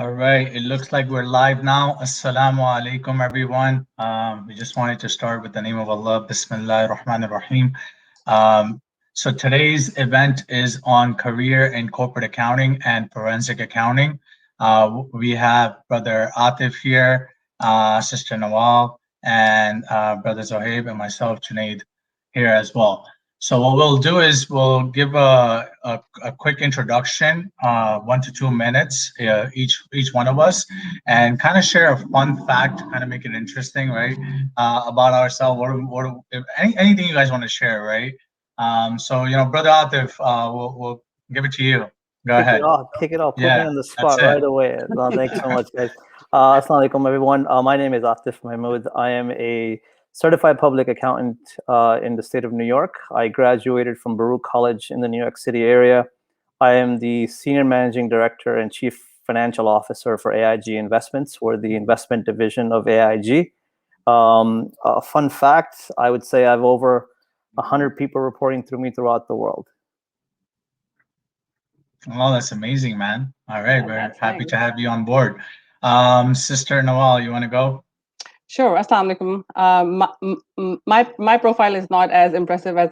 All right, it looks like we're live now. Assalamu alaikum, everyone. We just wanted to start with the name of Allah. Bismillah ar-Rahman ar-Rahim. So today's event is on career in corporate accounting and forensic accounting. We have Brother Atif here, Sister Nawal, and Brother Zohaib and myself, Junaid, here as well. So what we'll do is we'll give a quick introduction, 1 to 2 minutes, each one of us, and kind of share a fun fact to kind of make it interesting, right? About ourselves. If anything you guys want to share, right? So Brother Atif, we'll give it to you. Go ahead. Kick it off. Put me on the spot right away. No, thanks so much, guys. Assalamu alaikum, everyone. My name is Atif Mahmood. I am a certified public accountant in the state of New York. I graduated from Baruch College in the New York City area. I am the Senior Managing Director and Chief Financial Officer for AIG Investments. We're the investment division of AIG. A fun fact, I would say I have over 100 people reporting through me throughout the world. Oh, that's amazing, man. All right, we're happy to have you on board. Sister Nawal, you want to go? Sure. Assalamu alaikum. My profile is not as impressive as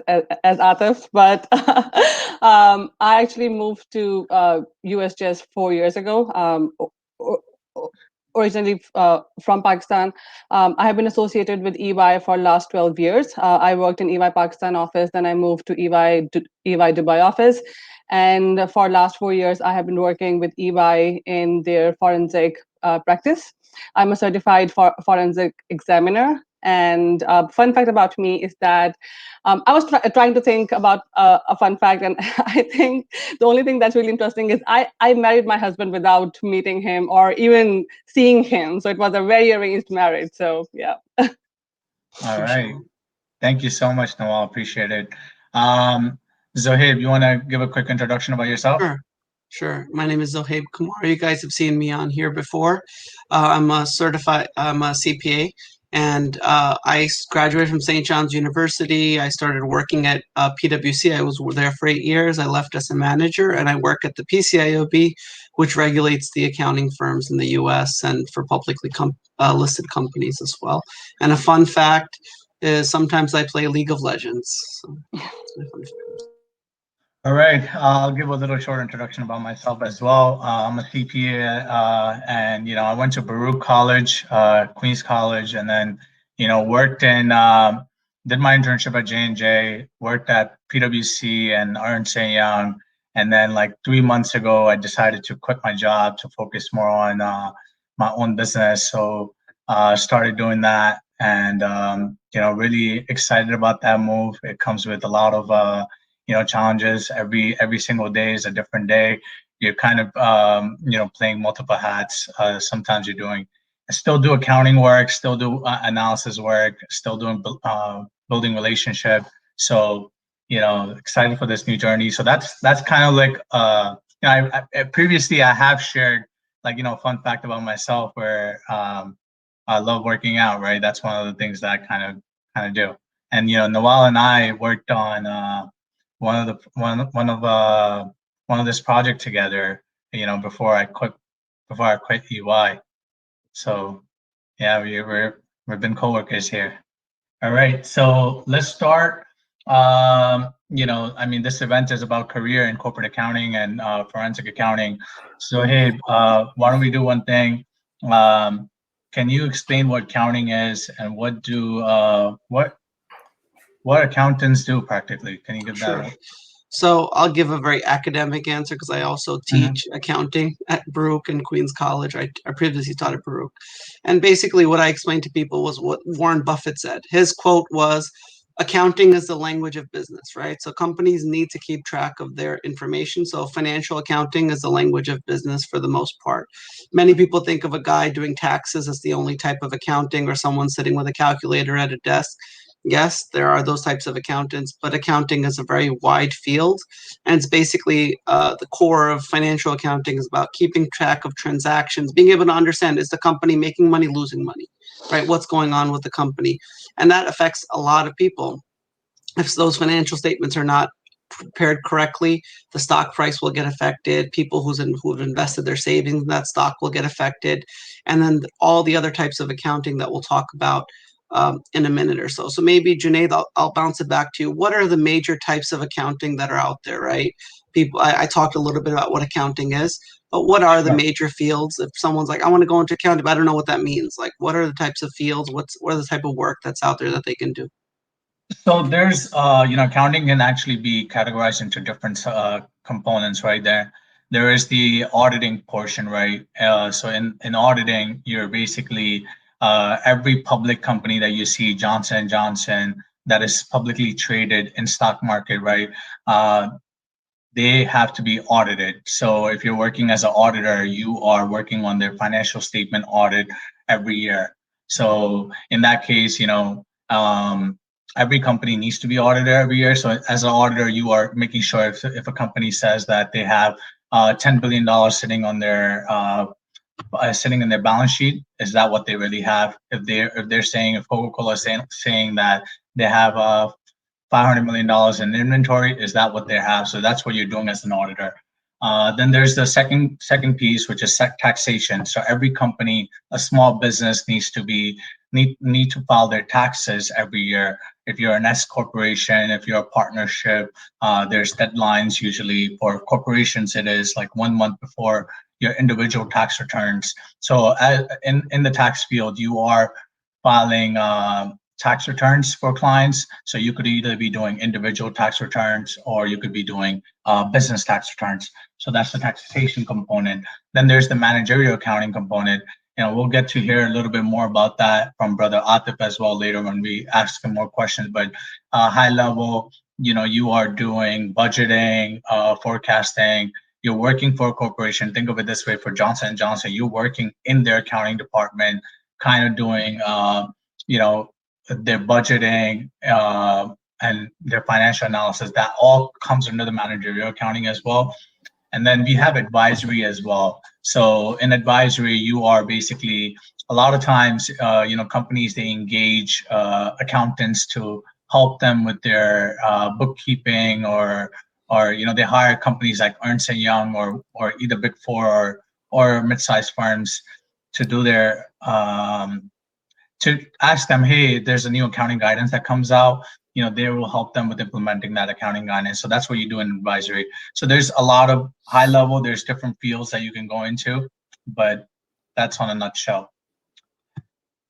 Atif, but I actually moved to US just 4 years ago. Originally from Pakistan. I have been associated with EY for last 12 years. I worked in EY Pakistan office, then I moved to EY Dubai office. And for last 4 years, I have been working with EY in their forensic practice. I'm a certified forensic examiner. And fun fact about me is that I was trying to think about a fun fact, and I think the only thing that's really interesting is I married my husband without meeting him or even seeing him. So it was a very arranged marriage. So yeah. All right. Thank you so much, Nawal. Appreciate it. Zohaib, you want to give a quick introduction about yourself? Sure. My name is Zohaib Qamar. You guys have seen me on here before. I'm a CPA, and I graduated from St. John's University. I started working at PwC. I was there for 8 years. I left as a manager, and I work at the PCIOB, which regulates the accounting firms in the U.S. and for publicly listed companies as well. And a fun fact is sometimes I play League of Legends. So, all right, I'll give a little short introduction about myself as well. I'm a CPA, and I went to Baruch College, Queens College, and then worked in, did my internship at J&J, worked at PwC and Ernst & Young, and then like 3 months ago, I decided to quit my job to focus more on my own business. So started doing that, and really excited about that move. It comes with a lot of challenges. Every single day is a different day. You're kind of playing multiple hats. Sometimes you're doing, still do accounting work, still do analysis work, still doing building relationship. So excited for this new journey. So that's kind of like I previously I have shared fun fact about myself where I love working out. Right, that's one of the things that I kind of do. And Nawal and I worked on one of this project together, before I quit EY. So yeah, we've been coworkers here. All right, so let's start. This event is about career in corporate accounting and forensic accounting. So hey, why don't we do one thing? Can you explain what accounting is and what accountants do practically? Can you give that? So I'll give a very academic answer because I also teach accounting at Baruch and Queens College. I previously taught at Baruch. And basically what I explained to people was what Warren Buffett said. His quote was, accounting is the language of business, right? So companies need to keep track of their information. So financial accounting is the language of business for the most part. Many people think of a guy doing taxes as the only type of accounting, or someone sitting with a calculator at a desk. Yes, there are those types of accountants, but accounting is a very wide field. And it's basically the core of financial accounting is about keeping track of transactions, being able to understand, is the company making money, losing money, right? What's going on with the company? And that affects a lot of people. If those financial statements are not prepared correctly, the stock price will get affected. People who've invested their savings in that stock will get affected, and then all the other types of accounting that we'll talk about in a minute or so. So maybe Junaid, I'll bounce it back to you. What are the major types of accounting that are out there, right? People, I talked a little bit about what accounting is, but what are the major fields? If someone's like, I want to go into accounting, but I don't know what that means. Like, what are the types of fields? What are the type of work that's out there that they can do? So there's, accounting can actually be categorized into different components, right? There is the auditing portion, right? So in auditing, you're basically every public company that you see, Johnson & Johnson, that is publicly traded in stock market, right? They have to be audited. So if you're working as an auditor, you are working on their financial statement audit every year. So in that case, every company needs to be audited every year. So as an auditor, you are making sure if a company says that they have $10 billion sitting on their sitting in their balance sheet, is that what they really have? If Coca-Cola is saying that they have $500 million in inventory, is that what they have? So that's what you're doing as an auditor. Then there's the second piece, which is taxation. So every company, a small business needs to file their taxes every year. If you're an S corporation, if you're a partnership, there's deadlines usually. For corporations, it is like 1 month before your individual tax returns. So in the tax field, you are filing tax returns for clients. So you could either be doing individual tax returns or you could be doing business tax returns. So that's the taxation component. Then there's the managerial accounting component. We'll get to hear a little bit more about that from Brother Atif as well later when we ask him more questions. But high level, you are doing budgeting, forecasting. You're working for a corporation. Think of it this way: for Johnson & Johnson, you're working in their accounting department, kind of doing, their budgeting and their financial analysis. That all comes under the managerial accounting as well. And then we have advisory as well. So in advisory, you are basically, a lot of times, companies, they engage accountants to help them with their bookkeeping, or they hire companies like Ernst & Young or either Big Four or mid-sized firms to do their to ask them, hey, there's a new accounting guidance that comes out. They will help them with implementing that accounting guidance. So that's what you do in advisory. So there's a lot of high level, there's different fields that you can go into, but that's on a nutshell.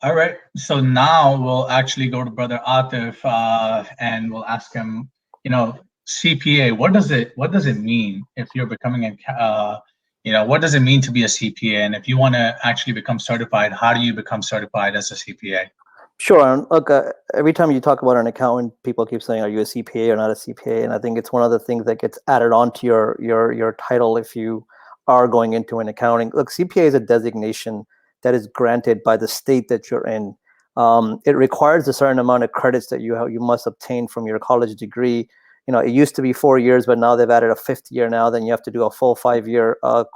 All right, so now we'll actually go to Brother Atif and we'll ask him, CPA, what does it mean if you're becoming what does it mean to be a CPA? And if you want to actually become certified, how do you become certified as a CPA? Sure. And look, every time you talk about an accountant, people keep saying, "Are you a CPA or not a CPA?" And I think it's one of the things that gets added onto your title if you are going into an accounting. Look, CPA is a designation that is granted by the state that you're in. It requires a certain amount of credits that you must obtain from your college degree. It used to be 4 years, but now they've added a 5th year. Now, then you have to do a full 5-year of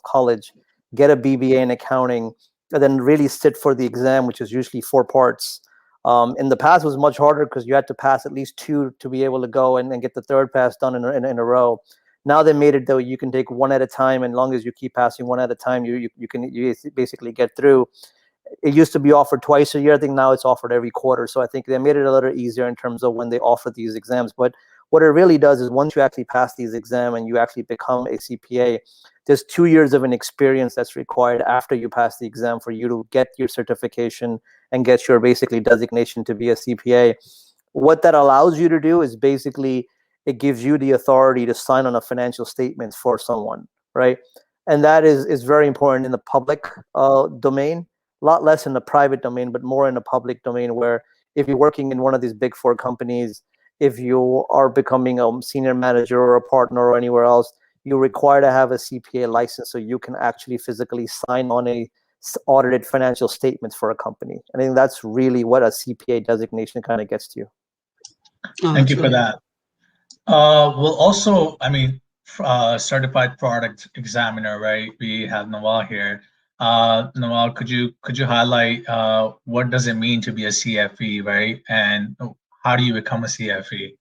college, get a BBA in accounting, and then really sit for the exam, which is usually 4 parts. In the past, it was much harder because you had to pass at least 2 to be able to go and get the 3rd pass done in a row. Now they made it though you can take 1 at a time, and as long as you keep passing 1 at a time, you basically get through. It used to be offered twice a year. I think now it's offered every quarter. So I think they made it a little easier in terms of when they offer these exams. But what it really does is once you actually pass these exams and you actually become a CPA, there's 2 years of an experience that's required after you pass the exam for you to get your certification and get your basically designation to be a CPA. What that allows you to do is basically it gives you the authority to sign on a financial statement for someone, right? And that is very important in the public domain. A lot less in the private domain, but more in the public domain, where if you're working in one of these big 4 companies, if you are becoming a senior manager or a partner or anywhere else, you require to have a CPA license so you can actually physically sign on a audited financial statements for a company. I think that's really what a CPA designation kind of gets to you. Thank you for that. We'll also, certified product examiner, right? We have Nawal here. Nawal, could you highlight what does it mean to be a CFE, right? And how do you become a CFE?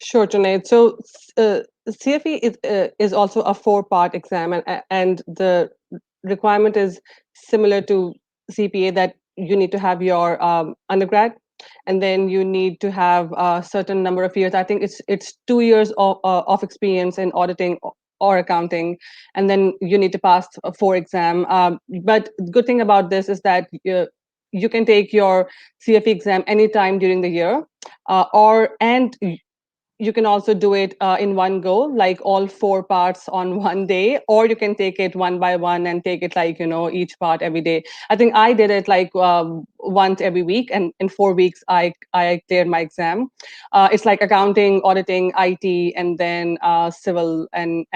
Sure, Junaid. So CFE is also a 4-part exam, and the requirement is similar to CPA, that you need to have your undergrad, and then you need to have a certain number of years. I think it's 2 years of experience in auditing or accounting, and then you need to pass a 4 exam. But the good thing about this is that you can take your CFE exam anytime during the year, and you can also do it in one go, like all 4 parts on one day, or you can take it one by one and take it like, each part every day. I think I did it like once every week, and in 4 weeks I cleared my exam. It's like accounting, auditing, IT, and then civil and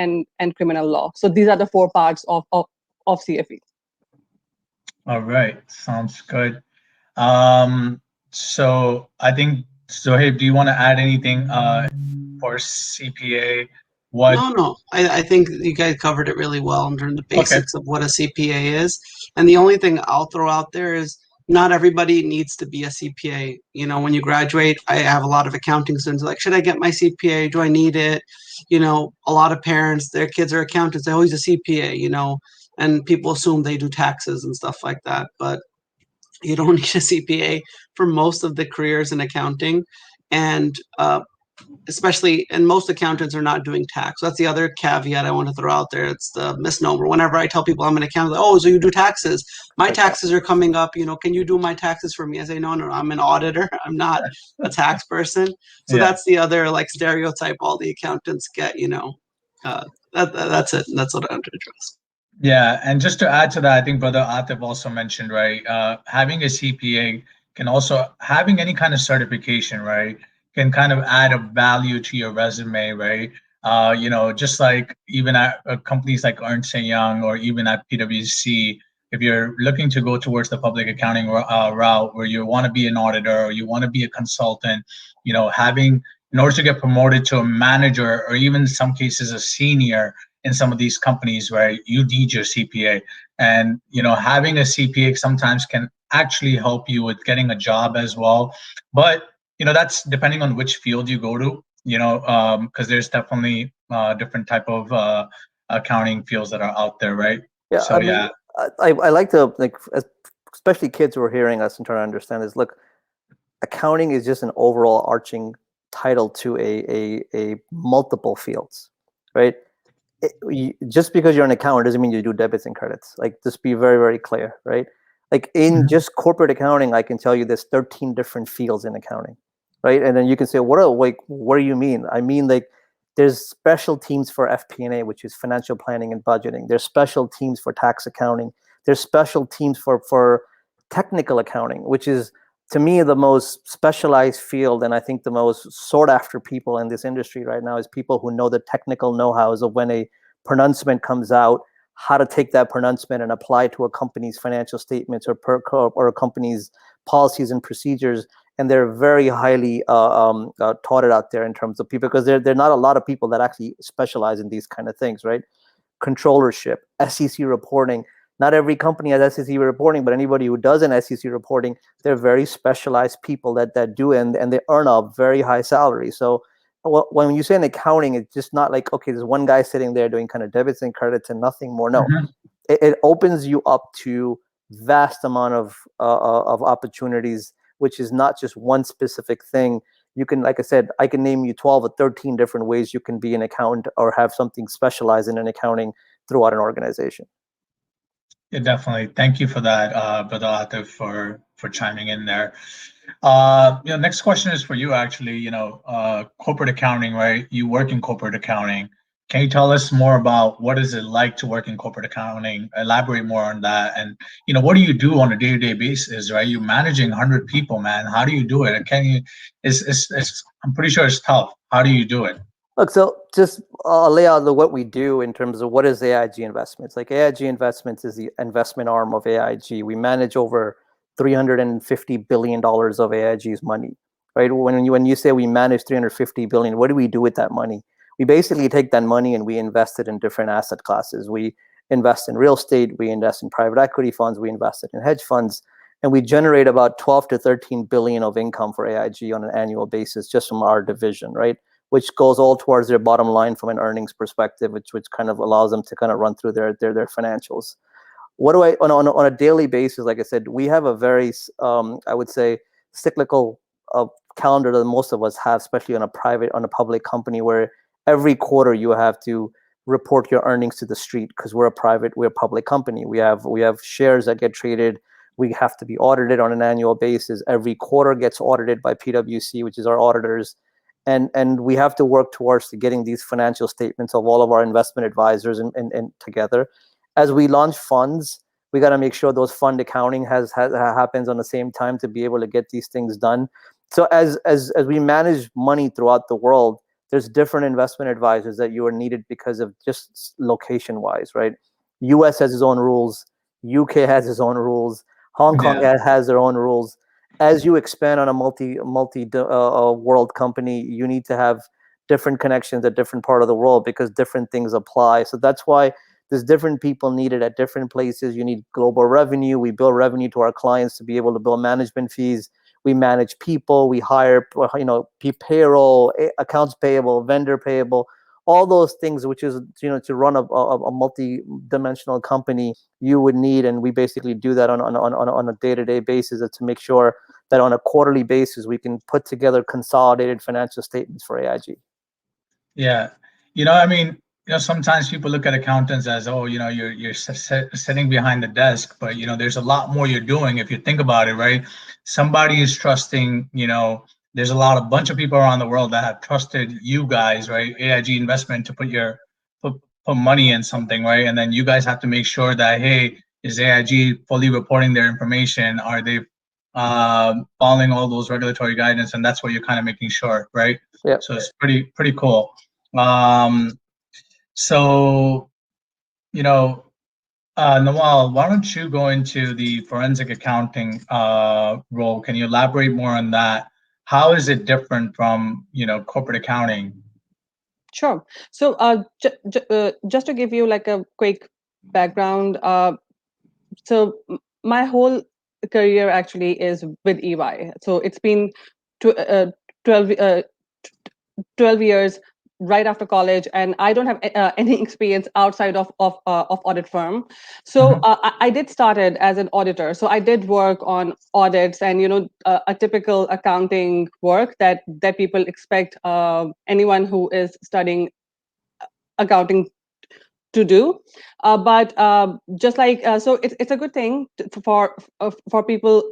criminal law. So these are the 4 parts of CFE. All right, sounds good. So I think, Zohaib, do you want to add anything for CPA? No. I think you guys covered it really well in terms of the basics of what a CPA is. And the only thing I'll throw out there is not everybody needs to be a CPA. When you graduate, I have a lot of accounting students like, should I get my CPA? Do I need it? A lot of parents, their kids are accountants. They always a CPA, and people assume they do taxes and stuff like that. But you don't need a CPA for most of the careers in accounting. And especially, and most accountants are not doing tax. So that's the other caveat I want to throw out there. It's the misnomer. Whenever I tell people I'm an accountant, oh, so you do taxes? My taxes are coming up. Can you do my taxes for me? I say, no, I'm an auditor. I'm not a tax person. So that's the other stereotype all the accountants get. That's it. That's what I want to address. Yeah, and just to add to that, I think Brother Atif also mentioned, right? Having a CPA can also, having any kind of certification, right, can kind of add a value to your resume, right? Just like even at companies like Ernst & Young or even at PwC, if you're looking to go towards the public accounting route, where you want to be an auditor or you want to be a consultant, in order to get promoted to a manager or even in some cases a senior in some of these companies, where you need your CPA, and having a CPA sometimes can actually help you with getting a job as well. But that's depending on which field you go to, because there's definitely different type of accounting fields that are out there, right? Yeah, so I like to, especially kids who are hearing us and trying to understand this. Look, accounting is just an overall arching title to a multiple fields, right? Just because you're an accountant doesn't mean you do debits and credits. Just be very, very clear, right? In just corporate accounting, I can tell you there's 13 different fields in accounting, right? And then you can say, what do you mean? I mean, there's special teams for FP&A, which is financial planning and budgeting. There's special teams for tax accounting. There's special teams for technical accounting, which is, to me, the most specialized field, and I think the most sought after people in this industry right now is people who know the technical know-hows of when a pronouncement comes out, how to take that pronouncement and apply to a company's financial statements or a company's policies and procedures. And they're very highly taught out there in terms of people, because there are not a lot of people that actually specialize in these kind of things, right? Controllership, SEC reporting. Not every company has SEC reporting, but anybody who does an SEC reporting, they're very specialized people that do, and they earn a very high salary. So when you say in accounting, it's just not like, okay, there's one guy sitting there doing kind of debits and credits and nothing more. No, it opens you up to vast amount of opportunities, which is not just one specific thing. You can, like I said, I can name you 12 or 13 different ways you can be an accountant or have something specialized in an accounting throughout an organization. Yeah, definitely. Thank you for that, Brother Atif, for chiming in there. Next question is for you, actually. Corporate accounting, right? You work in corporate accounting. Can you tell us more about what is it like to work in corporate accounting? Elaborate more on that. And, what do you do on a day-to-day basis, right? You're managing 100 people, man. How do you do it? And I'm pretty sure it's tough. How do you do it? Look, so just lay out what we do in terms of what is AIG Investments. AIG Investments is the investment arm of AIG. We manage over $350 billion of AIG's money, right? When you say we manage $350 billion, what do we do with that money? We basically take that money and we invest it in different asset classes. We invest in real estate, we invest in private equity funds, we invest it in hedge funds, and we generate about 12 to 13 billion of income for AIG on an annual basis just from our division, right? which goes all towards their bottom line from an earnings perspective, which kind of allows them to kind of run through their financials. What do I on a daily basis? Like I said, we have a very I would say cyclical calendar that most of us have, especially on a public company, where every quarter you have to report your earnings to the street, because we're a public company. We have shares that get traded. We have to be audited on an annual basis. Every quarter gets audited by PwC, which is our auditors. And we have to work towards getting these financial statements of all of our investment advisors and together. As we launch funds, we got to make sure those fund accounting happens on the same time to be able to get these things done. So as we manage money throughout the world, there's different investment advisors that you are needed because of just location wise, right? US has its own rules. UK has its own rules. Hong Kong has their own rules. As you expand on a multi world company, you need to have different connections at different part of the world because different things apply. So that's why there's different people needed at different places. You need global revenue. We bill revenue to our clients to be able to bill management fees. We manage people. We hire, payroll, accounts payable, vendor payable, all those things, which is, to run a multi-dimensional company, you would need. And we basically do that on a day-to-day basis to make sure that on a quarterly basis, we can put together consolidated financial statements for AIG. Yeah. Sometimes people look at accountants as, you're sitting behind the desk, but, there's a lot more you're doing if you think about it, right? Somebody is trusting, there's a bunch of people around the world that have trusted you guys, right? AIG Investment to put money in something, right? And then you guys have to make sure that, hey, is AIG fully reporting their information? Are they following all those regulatory guidance? And that's what you're kind of making sure, right? Yeah. So it's pretty cool. So, Nawal, why don't you go into the forensic accounting role? Can you elaborate more on that? How is it different from, corporate accounting? Sure. So just to give you like a quick background, so my whole career actually is with EY. So it's been 12 years right after college, and I don't have any experience outside of audit firm. So I did started as an auditor. So I did work on audits and a typical accounting work that people expect anyone who is studying accounting to do. But just like so, it's a good thing for people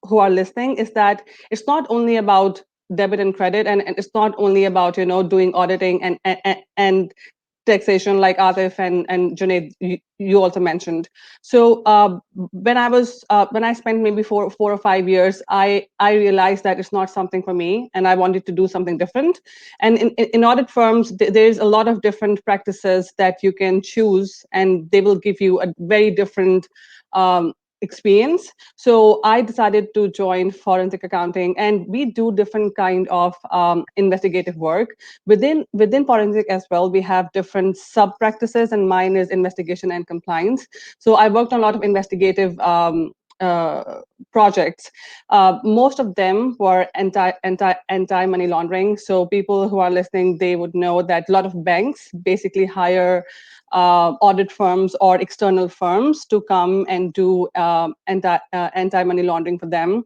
who are listening, is that it's not only about debit and credit, and it's not only about doing auditing and taxation, like Atif and Junaid, you also mentioned. So when I spent maybe 4 or 5 years, I realized that it's not something for me, and I wanted to do something different. And in audit firms, there's a lot of different practices that you can choose, and they will give you a very different experience. So I decided to join forensic accounting, and we do different kind of investigative work. Within forensic as well, we have different sub practices, and mine is investigation and compliance. So I worked on a lot of investigative projects. Most of them were anti money laundering. So people who are listening, they would know that a lot of banks basically hire audit firms or external firms to come and do anti money laundering for them.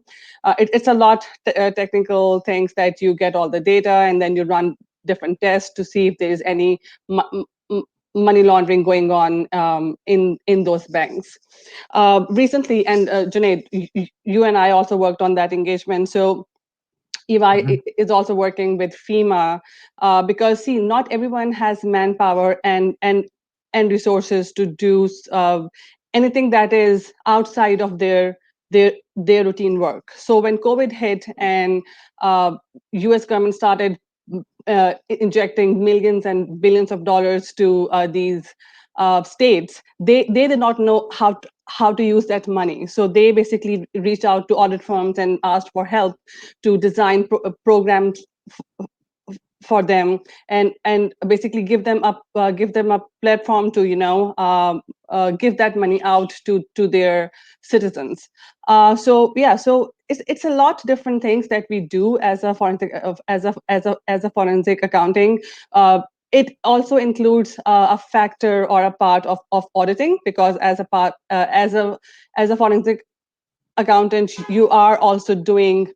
It's a lot technical things that you get all the data, and then you run different tests to see if there is any money laundering going on in those banks. Recently, and Junaid, you and I also worked on that engagement. So EY is also working with FEMA because, see, not everyone has manpower and resources to do anything that is outside of their routine work. So when COVID hit and US government started injecting millions and billions of dollars to these states, they did not know how to use that money. So they basically reached out to audit firms and asked for help to design programs for them, and basically give them a platform to give that money out to their citizens. So it's a lot different things that we do as a forensic accounting. It also includes a factor or a part of auditing, because as a forensic accountant, you are also doing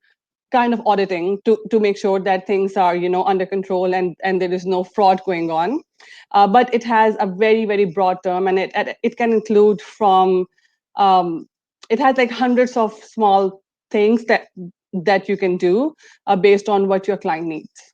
kind of auditing to make sure that things are under control, and there is no fraud going on. But it has a very, very broad term, and it can include from it has like hundreds of small things that you can do based on what your client needs.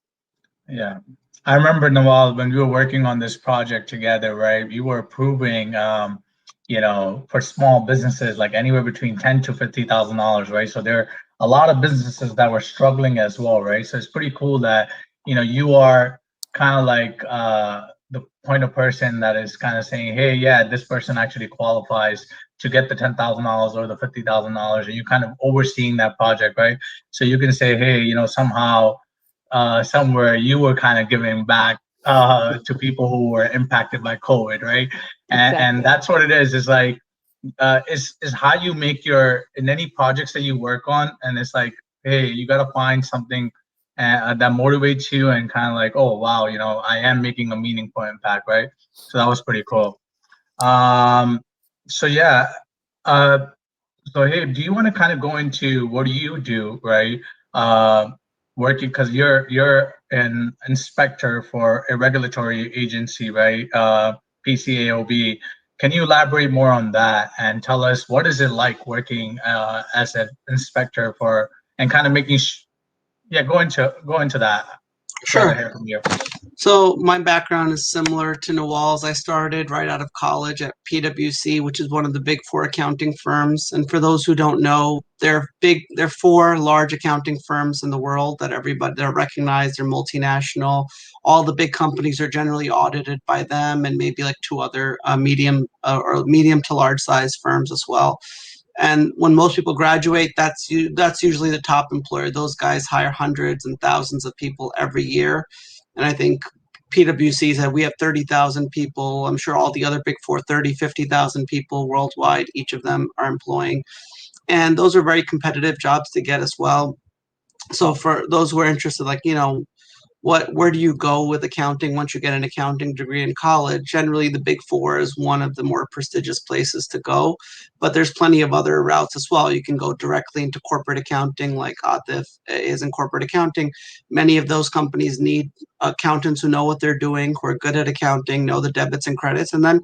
Yeah. I remember, Nawal, when we were working on this project together, right? You were approving, for small businesses, like anywhere between $10,000 to $50,000, right? So there are a lot of businesses that were struggling as well, right? So it's pretty cool that, you are kind of like the point of person that is kind of saying, hey, yeah, this person actually qualifies to get the $10,000 or the $50,000, and you kind of overseeing that project, right? So you can say, hey, somehow somewhere you were kind of giving back to people who were impacted by COVID, right? And that's what it is. It's like is how you make in any projects that you work on, and it's like, hey, you got to find something that motivates you, and kind of like, oh wow, I am making a meaningful impact, right? So that was pretty cool. So yeah, so hey, do you want to kind of go into what do you do, right? Working, because you're an inspector for a regulatory agency, right? PCAOB. Can you elaborate more on that and tell us what is it like working as an inspector for, and kind of making go into that. Sure. Hear from you. So my background is similar to Nawal's. I started right out of college at PwC, which is one of the big four accounting firms. And for those who don't know, they're four large accounting firms in the world they're recognized, they're multinational. All the big companies are generally audited by them, and maybe like two other medium to large size firms as well. And when most people graduate, that's usually the top employer. Those guys hire hundreds and thousands of people every year. And I think PwC said we have 30,000 people. I'm sure all the other big four, 30, 50,000 people worldwide, each of them are employing. And those are very competitive jobs to get as well. So for those who are interested, like, where do you go with accounting once you get an accounting degree in college? Generally, the Big Four is one of the more prestigious places to go, but there's plenty of other routes as well. You can go directly into corporate accounting, like Atif is in corporate accounting. Many of those companies need accountants who know what they're doing, who are good at accounting, know the debits and credits. And then,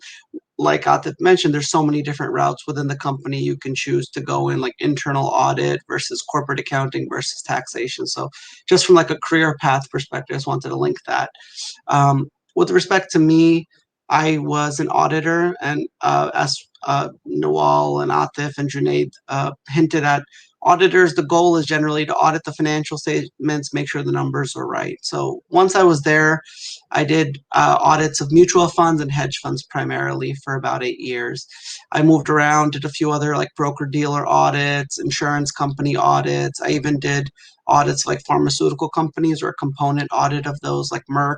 like Atif mentioned, there's so many different routes within the company you can choose to go in, like internal audit versus corporate accounting versus taxation. So just from like a career path perspective, I just wanted to link that. With respect to me, I was an auditor, and as Nawal and Atif and Junaid hinted at, auditors, the goal is generally to audit the financial statements, make sure the numbers are right. So once I was there, I did audits of mutual funds and hedge funds primarily for about 8 years. I moved around, did a few other like broker-dealer audits, insurance company audits. I even did audits like pharmaceutical companies, or a component audit of those, like Merck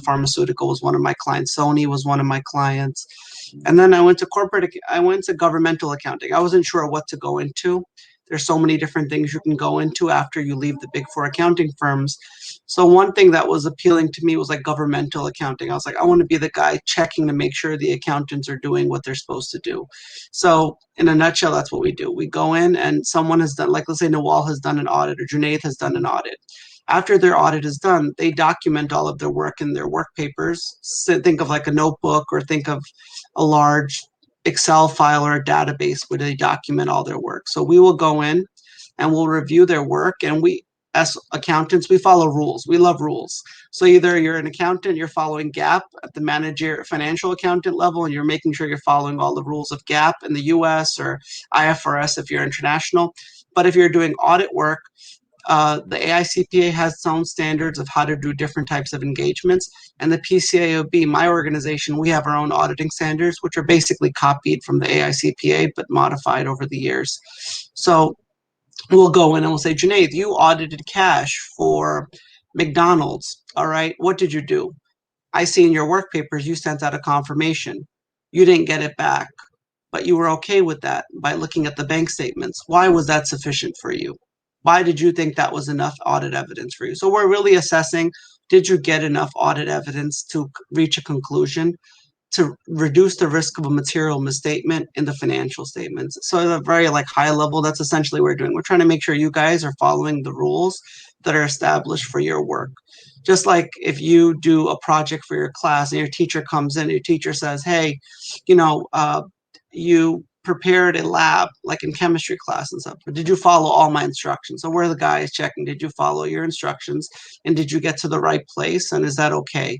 Pharmaceutical was one of my clients. Sony was one of my clients. And then I went to governmental accounting. I wasn't sure what to go into. There's so many different things you can go into after you leave the big four accounting firms. So one thing that was appealing to me was like governmental accounting. I was like, I want to be the guy checking to make sure the accountants are doing what they're supposed to do. So in a nutshell, that's what we do. We go in and someone has done, like let's say Nawal has done an audit or Junaid has done an audit. After their audit is done, they document all of their work in their work papers. So think of like a notebook, or think of a large Excel file or a database where they document all their work. So we will go in and we'll review their work, and we, as accountants, we follow rules. We love rules. So either you're an accountant, you're following GAAP at the financial accountant level, and you're making sure you're following all the rules of GAAP in the US, or IFRS if you're international. But if you're doing audit work, the AICPA has its own standards of how to do different types of engagements. And the PCAOB, my organization, we have our own auditing standards, which are basically copied from the AICPA, but modified over the years. So we'll go in and we'll say, Junaid, you audited cash for McDonald's, all right, what did you do? I see in your work papers you sent out a confirmation. You didn't get it back, but you were okay with that by looking at the bank statements. Why was that sufficient for you? Why did you think that was enough audit evidence for you? So we're really assessing, did you get enough audit evidence to reach a conclusion to reduce the risk of a material misstatement in the financial statements? So at a very like high level, that's essentially what we're doing. We're trying to make sure you guys are following the rules that are established for your work. Just like if you do a project for your class and your teacher comes in, your teacher says, hey, you prepared a lab like in chemistry class and stuff, but did you follow all my instructions? So we're the guys checking, did you follow your instructions, and did you get to the right place, and is that okay?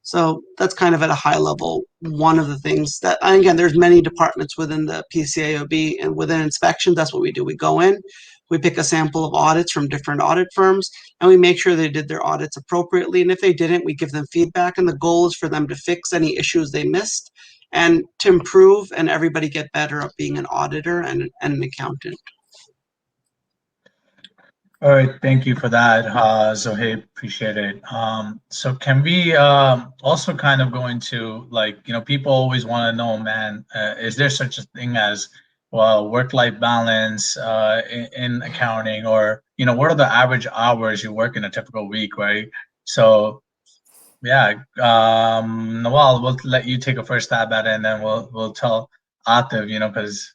So that's kind of at a high level one of the things that, and again, there's many departments within the PCAOB, and within inspection, that's what we do. We go in, we pick a sample of audits from different audit firms, and we make sure they did their audits appropriately, and if they didn't, we give them feedback, and the goal is for them to fix any issues they missed and to improve and everybody get better at being an auditor and an accountant. All right, thank you for that, Zohaib. Appreciate it. So can we also kind of go into, like, people always want to know, man, is there such a thing as, well, work-life balance in accounting, or what are the average hours you work in a typical week, right? So yeah, Nawal, we'll let you take a first stab at it, and then we'll tell Atif, because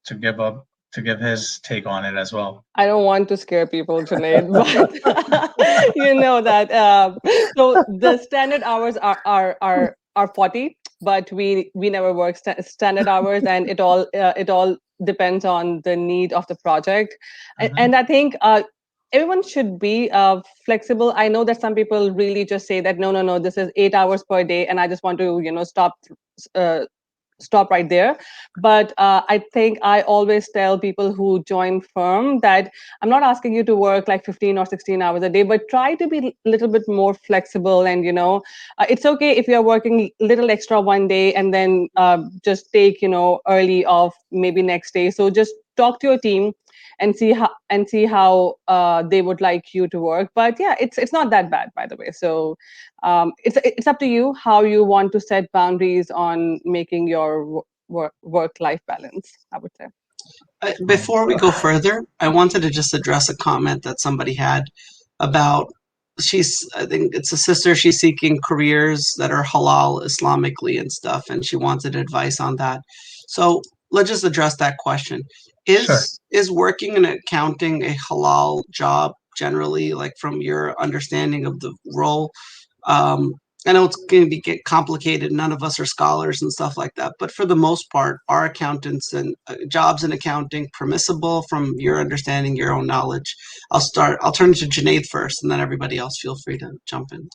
to give his take on it as well. I don't want to scare people, Junaid, but you know that. So the standard hours are 40, but we never work standard hours, and it all depends on the need of the project. And I think everyone should be flexible. I know that some people really just say that no, this is 8 hours per day, and I just want to stop right there. But I think I always tell people who join firm that I'm not asking you to work like 15 or 16 hours a day, but try to be a little bit more flexible. And it's okay if you're working a little extra one day and then just take early off maybe next day. So just talk to your team and see how they would like you to work. But yeah, it's not that bad, by the way. So it's up to you how you want to set boundaries on making your work-life balance, I would say. Before we go further, I wanted to just address a comment that somebody had about I think it's a sister, she's seeking careers that are halal Islamically and stuff, and she wanted advice on that. So let's just address that question. Is working in accounting a halal job generally, like from your understanding of the role? I know it's going to get complicated. None of us are scholars and stuff like that. But for the most part, are accountants and jobs in accounting permissible from your understanding, your own knowledge? I'll turn to Junaid first, and then everybody else feel free to jump in.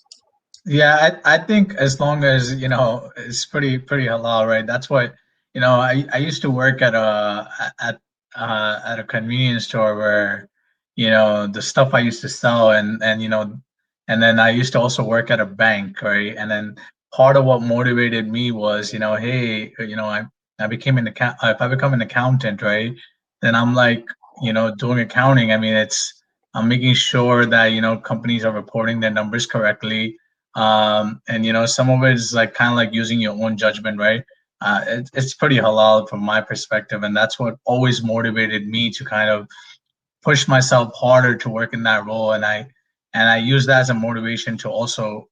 Yeah, I think as long as, it's pretty halal, right? That's what, I used to work at a convenience store where, the stuff I used to sell, and then I used to also work at a bank, right? And then part of what motivated me was, hey, I became if I become an accountant, right? Then I'm like, doing accounting. I mean, I'm making sure that, companies are reporting their numbers correctly. And some of it is like kind of like using your own judgment, right? It's pretty halal from my perspective, and that's what always motivated me to kind of push myself harder to work in that role. And I use that as a motivation to also,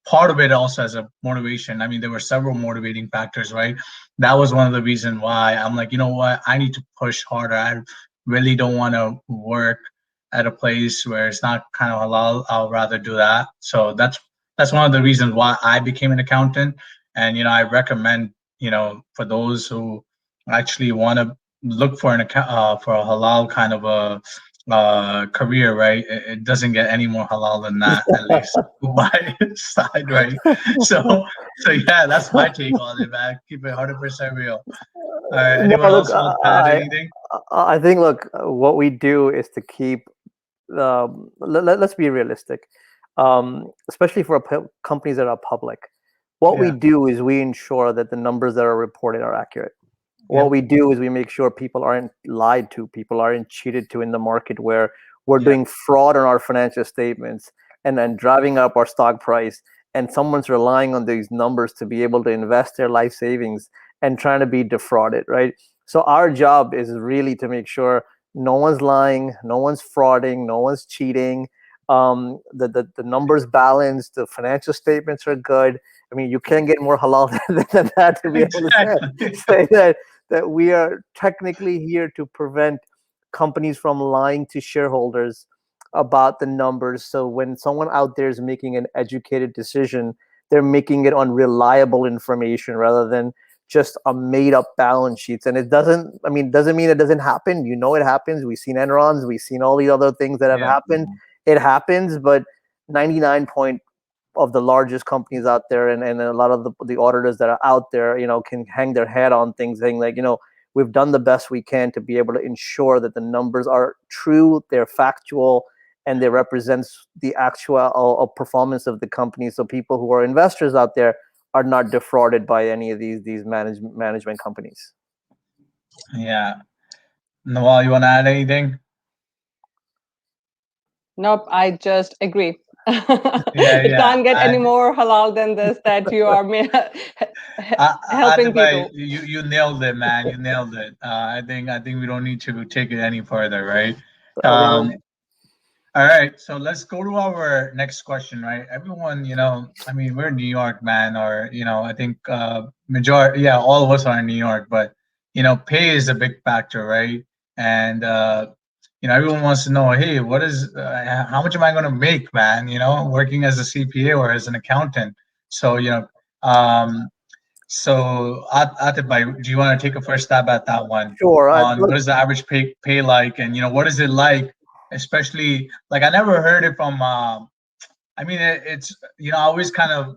part of it also as a motivation. I mean, there were several motivating factors, right? That was one of the reasons why I'm like, you know what, I need to push harder. I really don't want to work at a place where it's not kind of halal. I'll rather do that. So that's one of the reasons why I became an accountant. And I recommend, for those who actually want to look for for a halal kind of a career, right? It doesn't get any more halal than that, at least by side, right? So yeah, that's my take on it, man. Keep it 100% real. Anyone else want to add anything? I think, look, what we do is to keep. Let's be realistic, especially for companies that are public. What we do is we ensure that the numbers that are reported are accurate. What we do is we make sure people aren't lied to, people aren't cheated to in the market, where we're doing fraud on our financial statements and then driving up our stock price, and someone's relying on these numbers to be able to invest their life savings and trying to be defrauded, right? So our job is really to make sure no one's lying, no one's frauding, no one's cheating. The numbers balanced, the financial statements are good. I mean, you can't get more halal than that to be able to say that we are technically here to prevent companies from lying to shareholders about the numbers. So when someone out there is making an educated decision, they're making it on reliable information rather than just a made up balance sheets. And it doesn't mean it doesn't happen. You know, it happens. We've seen Enrons, we've seen all these other things that have happened. It happens, but 99 point of the largest companies out there and a lot of the auditors that are out there, you know, can hang their head on things saying like, you know, we've done the best we can to be able to ensure that the numbers are true, they're factual, and they represents the actual performance of the company. So people who are investors out there are not defrauded by any of these management companies. Yeah. Nawal, you want to add anything? Nope, I just agree. It can't get any more halal than this, that you are helping people. You nailed it, man. You nailed it. I think we don't need to take it any further, right? All right, so let's go to our next question, right? Everyone, you know, I mean, we're in New York, man, or, you know, I think majority, all of us are in New York, but, you know, pay is a big factor, right? And, you know, everyone wants to know, hey, what is, how much am I going to make, man, you know, working as a CPA or as an accountant? So, you know, so Atif, do you want to take a first stab at that one? Sure. What is the average pay like, and, you know, what is it like? Especially, like, I never heard it from I mean, it's, you know, I always kind of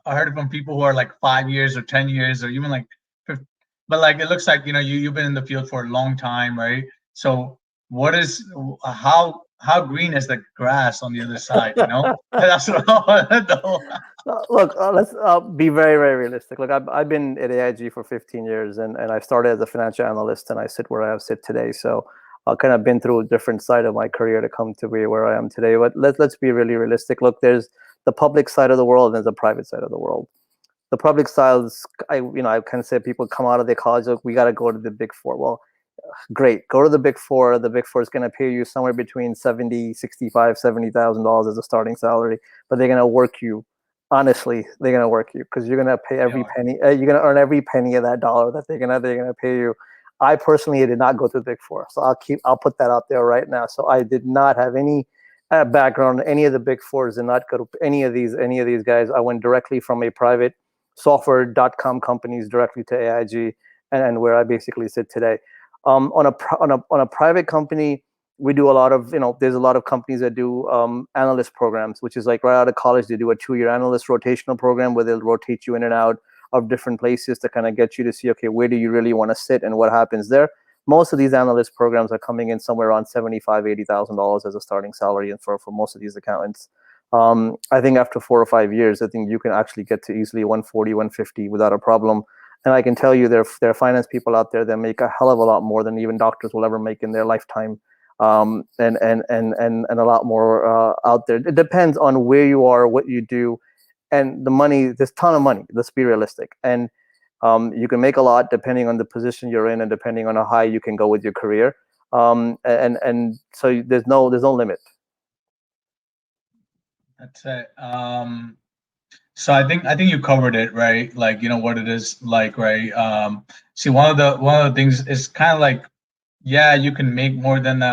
heard it from people who are like 5 years or 10 years or even like 50, but like it looks like, you know, you've been in the field for a long time, right? So what is how green is the grass on the other side, you know? That's what I want to know. Look, let's be very, very realistic. Look, I've been at AIG for 15 years, and I started as a financial analyst, and I sit where I sit today. So I've kind of been through a different side of my career to come to be where I am today. But let's be really realistic. Look, there's the public side of the world and there's the private side of the world. The public side is, I kind of say people come out of their college, look, we got to go to the Big Four. Well, great, go to the Big Four. The Big Four is going to pay you somewhere between $70,000 as a starting salary, but they're going to work you. Honestly, they're going to work you because you're going to pay every penny. You're going to earn every penny of that dollar that they're going to pay you. I personally did not go to the Big Four, so I'll put that out there right now. So I did not have any background in any of the Big Fours, and not go to any of these guys. I went directly from a private software.com companies directly to AIG, and where I basically sit today. On a private company, we do a lot of, there's a lot of companies that do analyst programs, which is like right out of college, they do a 2-year analyst rotational program where they'll rotate you in and out of different places to kind of get you to see, okay, where do you really want to sit and what happens there. Most of these analyst programs are coming in somewhere around $75,000, $80,000 as a starting salary, and for most of these accountants. I think after 4 or 5 years, I think you can actually get to easily 140, 150 without a problem. And I can tell you there are finance people out there that make a hell of a lot more than even doctors will ever make in their lifetime. And a lot more out there. It depends on where you are, what you do, and the money. There's a ton of money. Let's be realistic. And you can make a lot depending on the position you're in and depending on how high you can go with your career. And so there's no limit. That's it. So I think you covered it, right? Like, what it is like, right? See, one of the things is kind of like, yeah, you can make more than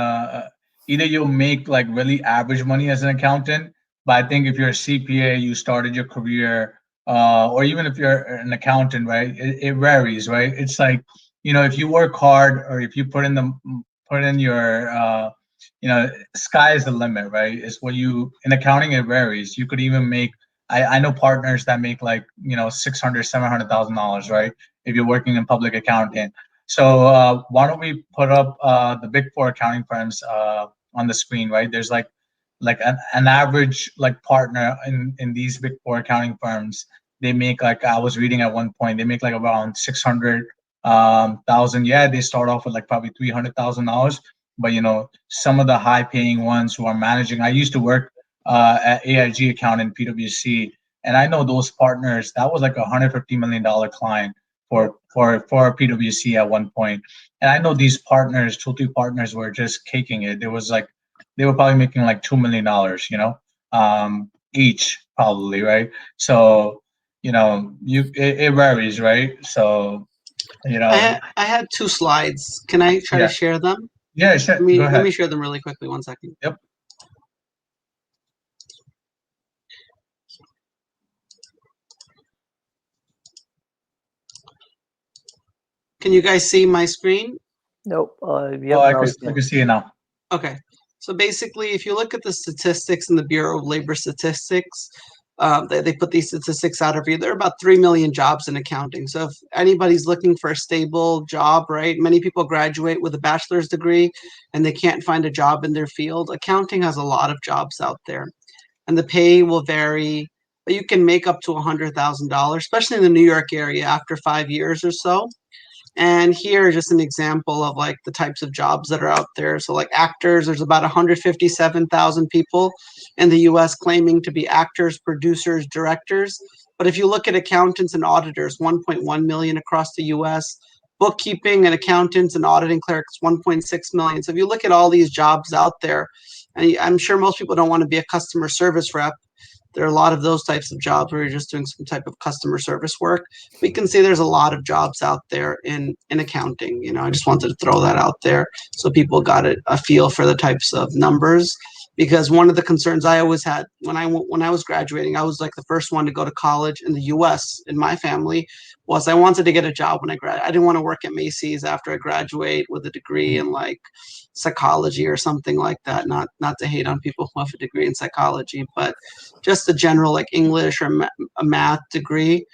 either you'll make like really average money as an accountant, but I think if you're a CPA, you started your career, or even if you're an accountant, right? It varies, right? It's like, if you work hard or if you put in your sky is the limit, right? It's what in accounting, it varies. You could even make, I know partners that make like, $600,000-$700,000, right? If you're working in public accounting. So why don't we put up the Big Four accounting firms on the screen, right? There's like an average like partner in these Big Four accounting firms. They make, like, I was reading at one point, they make like around 600,000. Yeah, they start off with like probably $300,000, but some of the high paying ones who are managing. I used to work at AIG account in PwC, and I know those partners. That was like $150 million client for PwC at one point. And I know these partners, two, three partners, were just caking it. There was like they were probably making like $2 million, each probably, right? So it varies, right? So I had 2 slides. Can I try to share them? Yeah, sure. Go ahead. Let me share them really quickly. 1 second. Yep. Can you guys see my screen? Nope. Yep, I can see it now. Okay. So basically, if you look at the statistics in the Bureau of Labor Statistics, they put these statistics out every year. There are about 3 million jobs in accounting. So if anybody's looking for a stable job, right? Many people graduate with a bachelor's degree and they can't find a job in their field. Accounting has a lot of jobs out there, and the pay will vary. But you can make up to $100,000, especially in the New York area after 5 years or so. And here, just an example of like the types of jobs that are out there. So like actors, there's about 157,000 people in the US claiming to be actors, producers, directors. But if you look at accountants and auditors, 1.1 million across the US. Bookkeeping and accountants and auditing clerks, 1.6 million. So if you look at all these jobs out there, and I'm sure most people don't want to be a customer service rep. There are a lot of those types of jobs where you're just doing some type of customer service work. We can see there's a lot of jobs out there in accounting. I just wanted to throw that out there so people got a feel for the types of numbers. Because one of the concerns I always had when I was graduating, I was like the first one to go to college in the U.S. in my family, was I wanted to get a job when I graduated. I didn't want to work at Macy's after I graduate with a degree in like psychology or something like that. Not to hate on people who have a degree in psychology, but just a general like English or a math degree.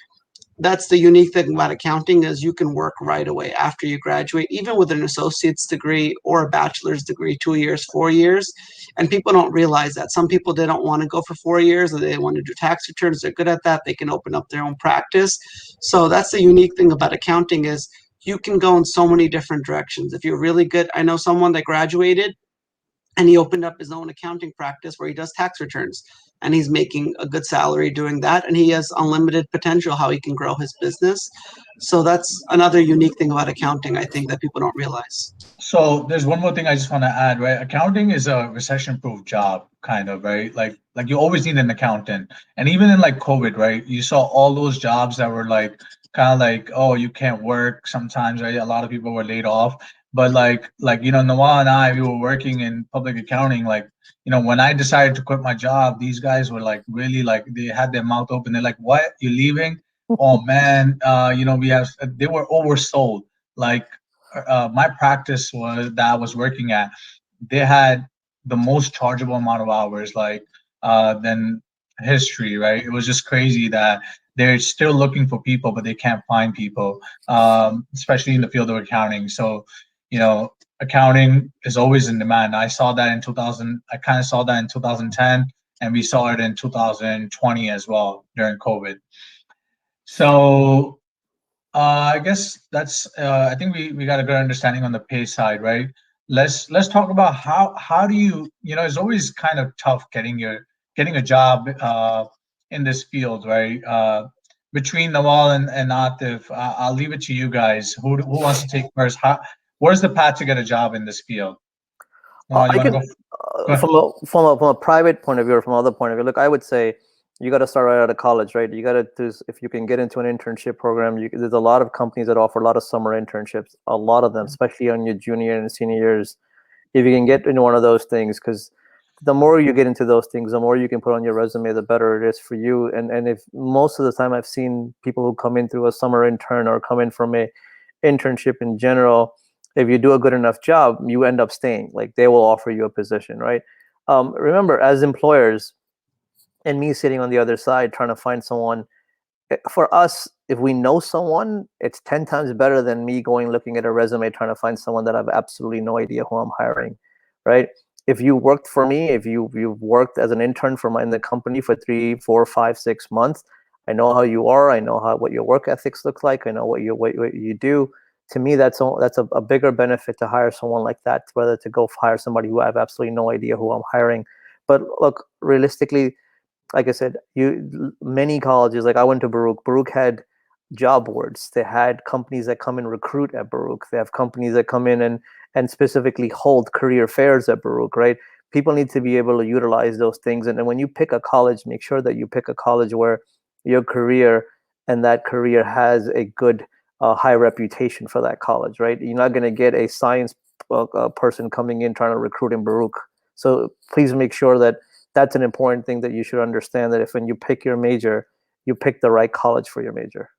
That's the unique thing about accounting, is you can work right away after you graduate, even with an associate's degree or a bachelor's degree, 2 years, 4 years. And people don't realize that. Some people, they don't want to go for 4 years, or they want to do tax returns. They're good at that. They can open up their own practice. So that's the unique thing about accounting, is you can go in so many different directions. If you're really good, I know someone that graduated and he opened up his own accounting practice where he does tax returns, and he's making a good salary doing that, and he has unlimited potential how he can grow his business. So that's another unique thing about accounting, I think, that people don't realize. So there's one more thing I just want to add, right? Accounting is a recession-proof job, kind of, right? Like you always need an accountant. And even in like COVID, right? You saw all those jobs that were like kind of like, oh, you can't work sometimes, right? A lot of people were laid off. But Nawal and I, we were working in public accounting. Like, when I decided to quit my job, these guys were like really like, they had their mouth open. They're like, "What? You're leaving?" Oh man, they were oversold. Like my practice that I was working at, they had the most chargeable amount of hours, like than history, right? It was just crazy that they're still looking for people, but they can't find people, especially in the field of accounting. So, accounting is always in demand. I saw that in 2000. I kind of saw that in 2010, and we saw it in 2020 as well during COVID. So I guess that's. I think we got a good understanding on the pay side, right? Let's talk about how do you it's always kind of tough getting a job in this field, right? Between Nawal and Atif, I'll leave it to you guys. Who wants to take first? Where's the path to get a job in this field? I can, from a private point of view or from other point of view. Look, I would say you got to start right out of college, right? You got to do, if you can get into an internship program, there's a lot of companies that offer a lot of summer internships, a lot of them, especially on your junior and senior years. If you can get into one of those things, because the more you get into those things, the more you can put on your resume, the better it is for you. And if most of the time I've seen people who come in through a summer intern or come in from a internship in general, if you do a good enough job, you end up staying. Like they will offer you a position, right? Remember, as employers, and me sitting on the other side trying to find someone, for us, if we know someone, it's 10 times better than me going looking at a resume trying to find someone that I've absolutely no idea who I'm hiring, right? If you worked for me, if you've worked as an intern in the company for 3, 4, 5, 6 months, I know how you are. I know what your work ethics look like. I know what you do. to me, that's a bigger benefit to hire someone like that, rather to go hire somebody who I have absolutely no idea who I'm hiring. But look, realistically, like I said, many colleges, like I went to Baruch. Baruch had job boards. They had companies that come and recruit at Baruch. They have companies that come in and specifically hold career fairs at Baruch, right? People need to be able to utilize those things. And when you pick a college, make sure that you pick a college where your career and that career has a good high reputation for that college, right? You're not going to get a science person coming in trying to recruit in Baruch. So please make sure that that's an important thing that you should understand, that if when you pick your major, you pick the right college for your major.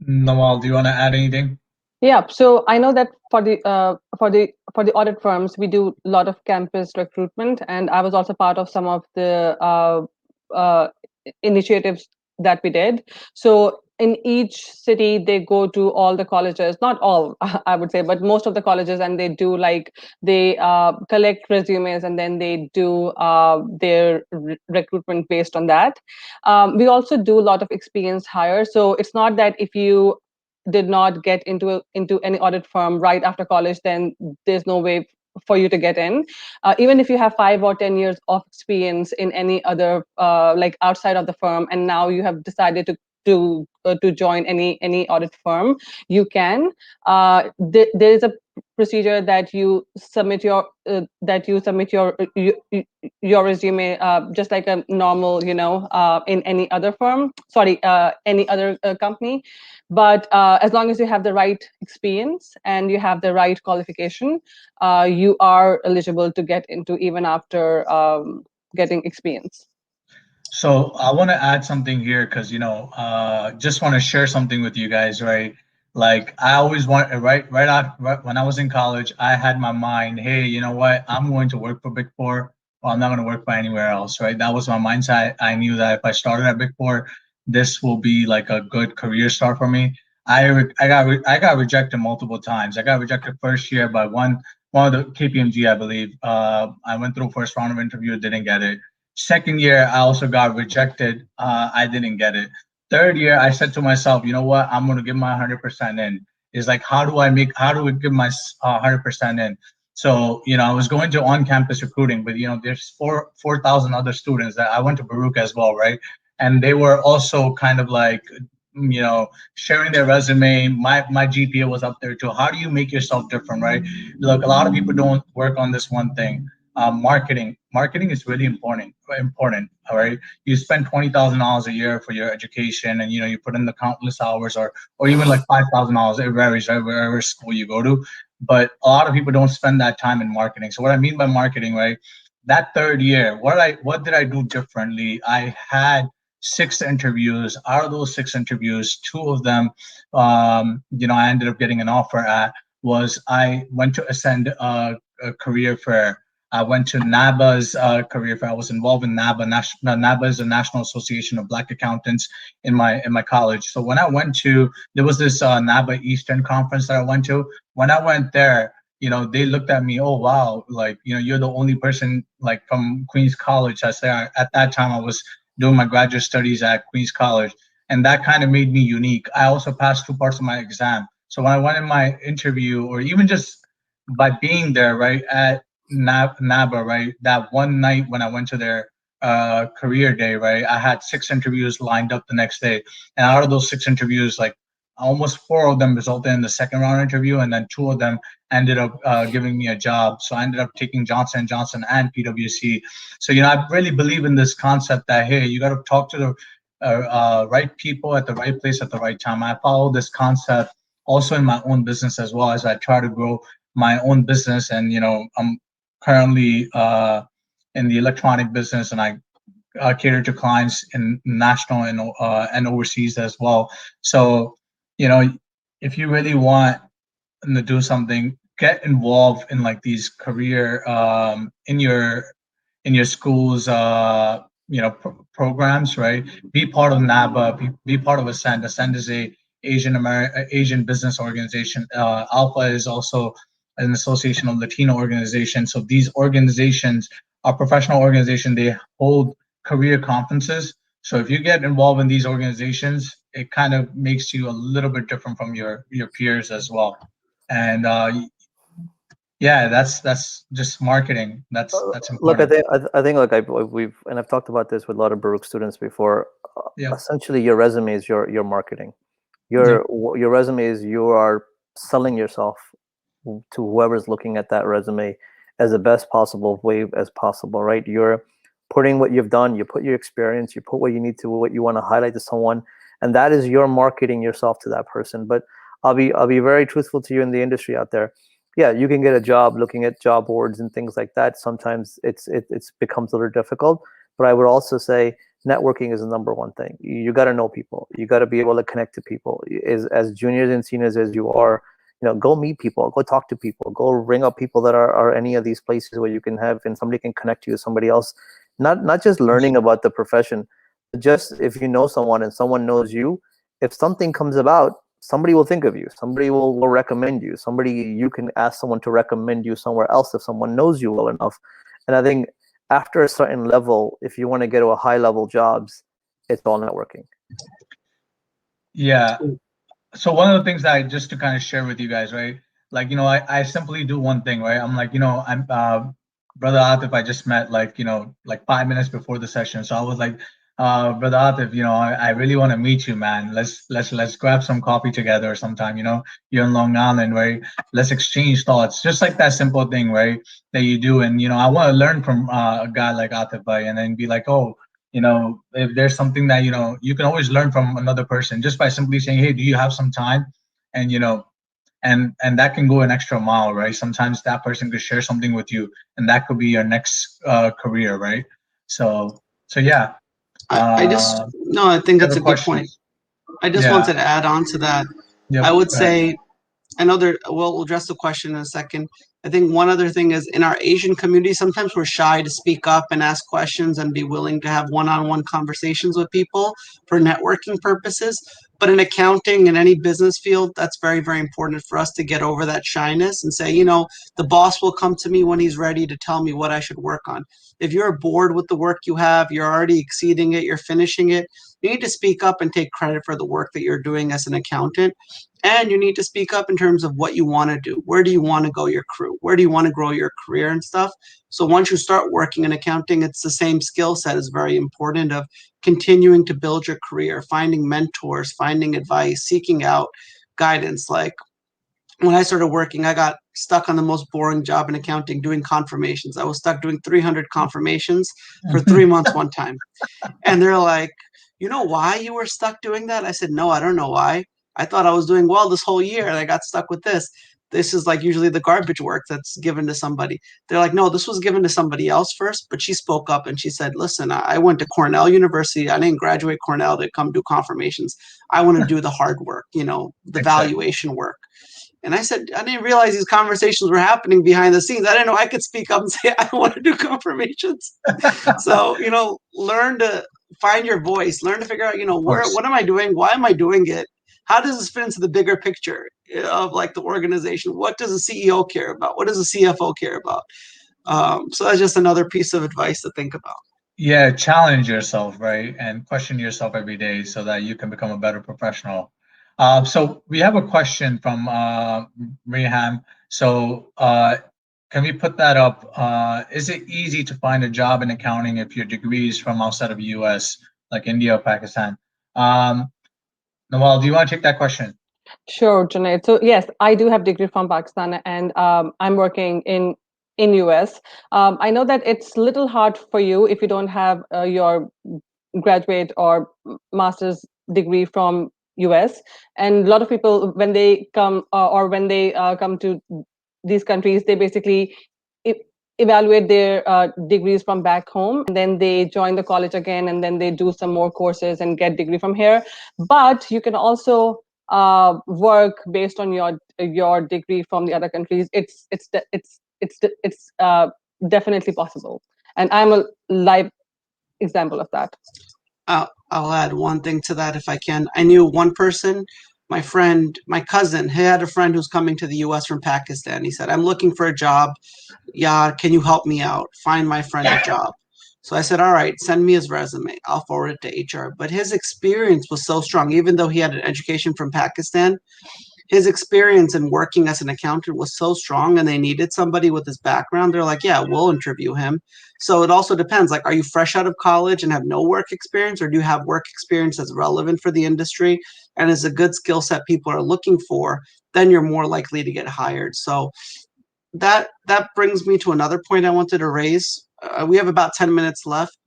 Nawal, do you want to add anything? Yeah, so I know that for the audit firms, we do a lot of campus recruitment, and I was also part of some of the initiatives that we did. So in each city, they go to all the colleges, not all, I would say, but most of the colleges, and they do they collect resumes, and then they do their recruitment based on that. We also do a lot of experience hires. So it's not that if you did not get into any audit firm right after college, then there's no way for you to get in. Even if you have 5 or 10 years of experience in any other like outside of the firm, and now you have decided to join any audit firm, you can. There is a procedure that you submit your your resume just like a normal, in any other firm. Sorry, any other company. But as long as you have the right experience and you have the right qualification, you are eligible to get into even after getting experience. So I want to add something here because, just want to share something with you guys, right? Like I always want, right when I was in college, I had my mind, hey, you know what? I'm going to work for Big Four, or I'm not going to work for anywhere else, right? That was my mindset. I knew that if I started at Big Four, this will be like a good career start for me. I got rejected multiple times. I got rejected first year by one of the KPMG, I believe. I went through first round of interview, didn't get it. Second year, I also got rejected. I didn't get it. Third year, I said to myself, you know what? I'm going to give my 100% in. It's like, how do we give my 100% in? So, I was going to on-campus recruiting, but, there's 4,000 other students that I went to Baruch as well, right? And they were also kind of like, sharing their resume. My GPA was up there too. How do you make yourself different, right? Look, a lot of people don't work on this one thing. Marketing is really important. All right, you spend $20,000 a year for your education, and you put in the countless hours, or even like $5,000. It varies, right, wherever school you go to. But a lot of people don't spend that time in marketing. So what I mean by marketing, right? That third year, what did I do differently? I had 6 interviews. Out of those 6 interviews, 2 of them, I ended up getting an offer at. Was I went to Ascend a career fair. I went to NABA's career fair. I was involved in NABA. NABA is the National Association of Black Accountants in my college. So when I went there was this NABA Eastern conference that I went to. When I went there, they looked at me, oh wow, like you're the only person like from Queens College. I say at that time I was doing my graduate studies at Queens College, and that kind of made me unique. I also passed 2 parts of my exam. So when I went in my interview, or even just by being there, right, at NABA, right, that one night when I went to their career day, right, I had 6 interviews lined up the next day. And out of those 6 interviews, like almost 4 of them resulted in the second round interview, and then 2 of them ended up giving me a job. So I ended up taking Johnson & Johnson and PwC. So, I really believe in this concept that, hey, you got to talk to the right people at the right place at the right time. I follow this concept also in my own business as well, as I try to grow my own business. And, I'm currently in the electronic business, and I cater to clients in national and overseas as well. So, if you really want to do something, get involved in like these career in your school's programs, right? Be part of NABA, be part of Ascend. Ascend is a Asian business organization. Alpha is also an association of Latino organizations. So these organizations are professional organizations. They hold career conferences. So if you get involved in these organizations, it kind of makes you a little bit different from your peers as well. And yeah, that's just marketing. That's Look, I important. think like I've talked about this with a lot of Baruch students before. Yeah. Essentially, your resume is your marketing. Yeah. Your resume is, you are selling yourself to whoever's looking at that resume as the best possible way as possible, right? You're putting what you've done, you put your experience, you put what you need to, what you want to highlight to someone, and that is your marketing yourself to that person. But I'll be very truthful to you in the industry out there. Yeah, you can get a job looking at job boards and things like that. Sometimes it's becomes a little difficult, but I would also say networking is the number one thing. You got to know people. You got to be able to connect to people. As juniors and seniors as you are, go meet people, go talk to people, go ring up people that are any of these places where you can have, and somebody can connect you to somebody else. Not just learning about the profession, but just if you know someone and someone knows you, if something comes about, somebody will think of you. Somebody will recommend you. You can ask someone to recommend you somewhere else if someone knows you well enough. And I think after a certain level, if you want to get to a high level jobs, it's all networking. Yeah. So one of the things that just to kind of share with you guys, right? Like, I simply do one thing, right? I'm like, I'm brother Atif, I just met like, like 5 minutes before the session. So I was like, brother Atif, I really want to meet you, man. Let's grab some coffee together sometime, you're in Long Island, right? Let's exchange thoughts. Just like that simple thing, right? That you do. And I want to learn from a guy like Atif, right? And then be like, oh, if there's something that you can always learn from another person just by simply saying, hey, do you have some time? And and that can go an extra mile, right? Sometimes that person could share something with you, and that could be your next career, right? So yeah. I just no, I think that's Other a good point. questions? I just Yeah. wanted to add on to that. Yep. I would Go ahead. say another, well, we'll address the question in a second. I think one other thing is, in our Asian community, sometimes we're shy to speak up and ask questions and be willing to have one-on-one conversations with people for networking purposes. But in accounting and any business field, that's very, very important for us to get over that shyness and say, the boss will come to me when he's ready to tell me what I should work on. If you're bored with the work you have, you're already exceeding it, you're finishing it, you need to speak up and take credit for the work that you're doing as an accountant. And you need to speak up in terms of what you want to do. Where do you want to go your career? Where do you want to grow your career and stuff? So once you start working in accounting, it's the same skill set is very important of continuing to build your career, finding mentors, finding advice, seeking out guidance. Like when I started working, I got stuck on the most boring job in accounting, doing confirmations. I was stuck doing 300 confirmations for 3 months one time. And they're like, you know why you were stuck doing that? I said, no, I don't know why. I thought I was doing well this whole year and I got stuck with this. This is like usually the garbage work that's given to somebody. They're like, no, this was given to somebody else first. But she spoke up and she said, listen, I went to Cornell University. I didn't graduate Cornell to come do confirmations. I want to do the hard work, the Exactly. valuation work. And I said, I didn't realize these conversations were happening behind the scenes. I didn't know I could speak up and say, I want to do confirmations. So, learn to find your voice, learn to figure out, what am I doing? Why am I doing it? How does this fit into the bigger picture of like the organization? What does the CEO care about? What does the CFO care about? So that's just another piece of advice to think about. Yeah, challenge yourself, right? And question yourself every day so that you can become a better professional. So we have a question from Reham. So can we put that up? Is it easy to find a job in accounting if your degree is from outside of the US, like India or Pakistan? Nawal, do you want to take that question? Sure, Junaid. So yes, I do have degree from Pakistan, and I'm working in US. I know that it's little hard for you if you don't have your graduate or master's degree from US. And a lot of people, when they come or when they come to these countries, they basically e- evaluate their degrees from back home, and then they join the college again, and then they do some more courses and get degree from here. But you can also work based on your degree from the other countries. It's definitely possible, and I'm a live example of that. I'll add one thing to that if I can. I knew one person, my friend, my cousin, he had a friend who's coming to the US from Pakistan. He said, I'm looking for a job. Yeah, can you help me out? Find my friend a job. So I said, all right, send me his resume. I'll forward it to HR. But his experience was so strong, even though he had an education from Pakistan, his experience in working as an accountant was so strong and they needed somebody with his background. They're like, yeah, we'll interview him. So it also depends. Like, are you fresh out of college and have no work experience, or do you have work experience that's relevant for the industry and is a good skill set people are looking for? Then you're more likely to get hired. So that brings me to another point I wanted to raise. We have about 10 minutes left.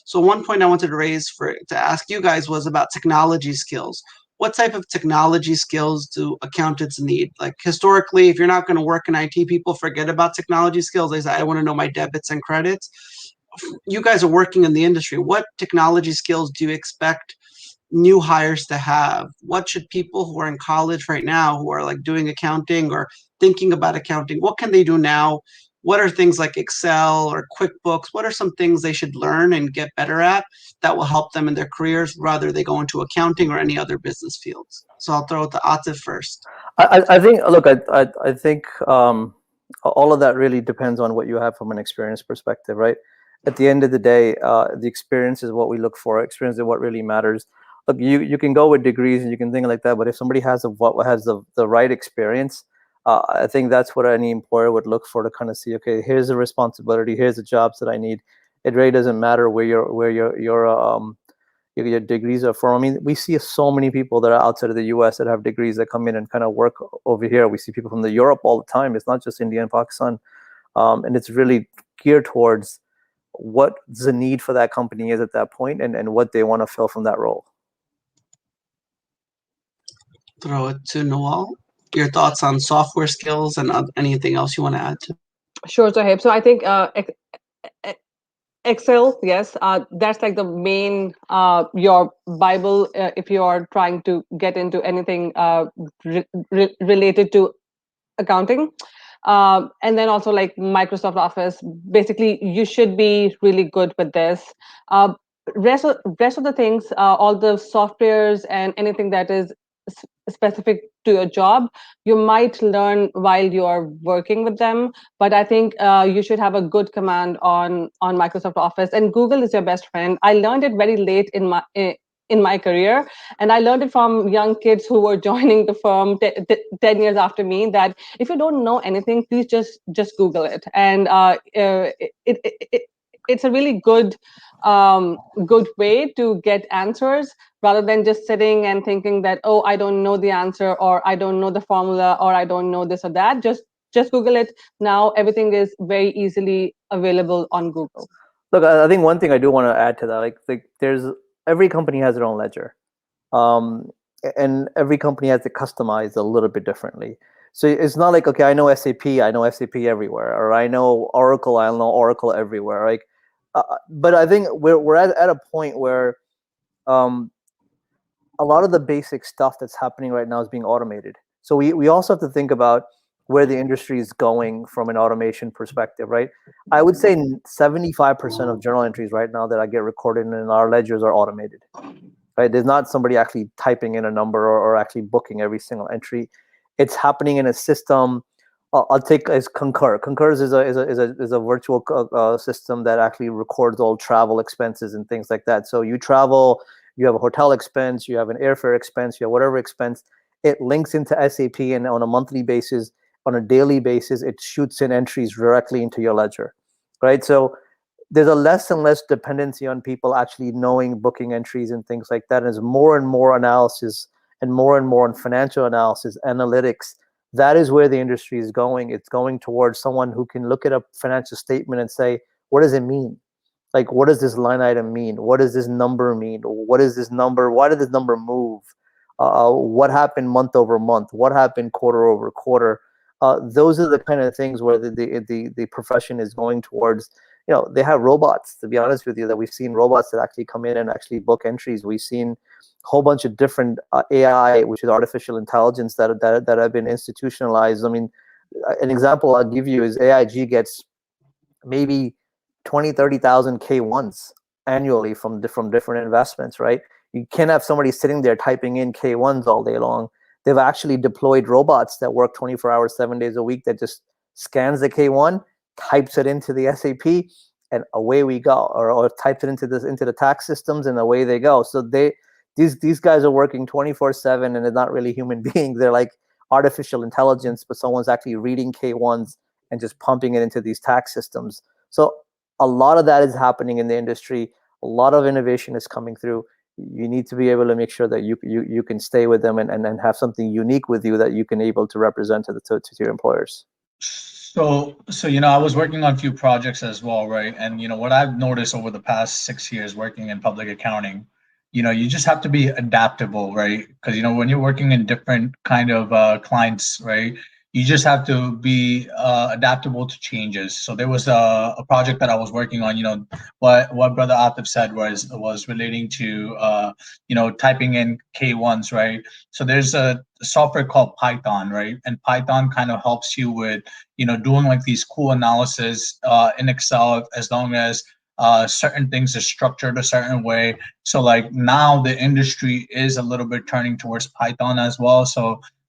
So one point I wanted to raise to ask you guys was about technology skills. What type of technology skills do accountants need? Like historically, if you're not going to work in IT, people forget about technology skills. They say, I want to know my debits and credits. You guys are working in the industry. What technology skills do you expect new hires to have? What should people who are in college right now, who are like doing accounting or thinking about accounting, what can they do now? What are things like Excel or QuickBooks? What are some things they should learn and get better at that will help them in their careers, rather they go into accounting or any other business fields? So I'll throw it to Atif first. I think, look, I think all of that really depends on what you have from an experience perspective, right? At the end of the day, the experience is what we look for. Experience is what really matters. Look, you can go with degrees and you can think like that, but if somebody has the right experience, I think that's what any employer would look for, to kind of see, okay, here's the responsibility, here's the jobs that I need. It really doesn't matter where your degrees are from. I mean, we see so many people that are outside of the US that have degrees that come in and kind of work over here. We see people from Europe all the time. It's not just India and Pakistan. And it's really geared towards what the need for that company is at that point, and what they want to fill from that role. Throw it to Nawal. Your thoughts on software skills and anything else you want to add to? Sure, Zohaib. So I think Excel, yes, that's like the main your Bible if you are trying to get into anything related to accounting. And then also like Microsoft Office. Basically, you should be really good with this. Rest of the things, all the softwares and anything that is specific to your job, you might learn while you're working with them. But I think you should have a good command on Microsoft Office, and Google is your best friend. I learned it very late in my career, and I learned it from young kids who were joining the firm 10 years after me, that if you don't know anything, please just Google it. And it's a really good way to get answers, rather than just sitting and thinking that, oh, I don't know the answer, or I don't know the formula, or I don't know this or that. Just Google it. Now everything is very easily available on Google. Look, I think one thing I do want to add to that, like there's every company has their own ledger, and every company has to customize a little bit differently. So it's not like, okay, I know SAP everywhere, or I know Oracle everywhere. Like, but I think we're at a point where a lot of the basic stuff that's happening right now is being automated. So we also have to think about where the industry is going from an automation perspective, right? I would say 75% of journal entries right now that I get recorded in our ledgers are automated, right? There's not somebody actually typing in a number or actually booking every single entry. It's happening in a system. I'll take as Concur. Concur is a virtual system that actually records all travel expenses and things like that. So you travel, you have a hotel expense, you have an airfare expense, you have whatever expense. It links into SAP, and on a monthly basis, on a daily basis, it shoots in entries directly into your ledger, right? So there's a less and less dependency on people actually knowing booking entries and things like that. And there's more and more analysis and more on financial analysis, analytics. That is where the industry is going. It's going towards someone who can look at a financial statement and say, what does it mean? Like, what does this line item mean? What does this number mean? What is this number? Why did this number move? What happened month over month? What happened quarter over quarter? Those are the kind of things where the profession is going towards. You know, they have robots, to be honest with you, that we've seen robots that actually come in and actually book entries. We've seen a whole bunch of different AI, which is artificial intelligence, that have been institutionalized. I mean, an example I'll give you is AIG gets maybe 20, 30,000 K1s annually from different investments, right? You can't have somebody sitting there typing in K1s all day long. They've actually deployed robots that work 24 hours, 7 days a week, that just scans the K1, types it into the SAP, and away we go, or type it into the tax systems, and away they go. So these guys are working 24/7, and they're not really human beings. They're like artificial intelligence, but someone's actually reading K1s and just pumping it into these tax systems. So a lot of that is happening in the industry. A lot of innovation is coming through. You need to be able to make sure that you can stay with them and have something unique with you that you can able to represent to your employers. So, I was working on a few projects as well, right? And, what I've noticed over the past 6 years working in public accounting, you just have to be adaptable, right? Because, when you're working in different kind of clients, right, you just have to be adaptable to changes. So there was a project that I was working on, what Brother Atif said was relating to, typing in K1s, right? So there's a software called Python, right? And Python kind of helps you with, doing like these cool analysis in Excel, as long as certain things are structured a certain way. So like now the industry is a little bit turning towards Python as well.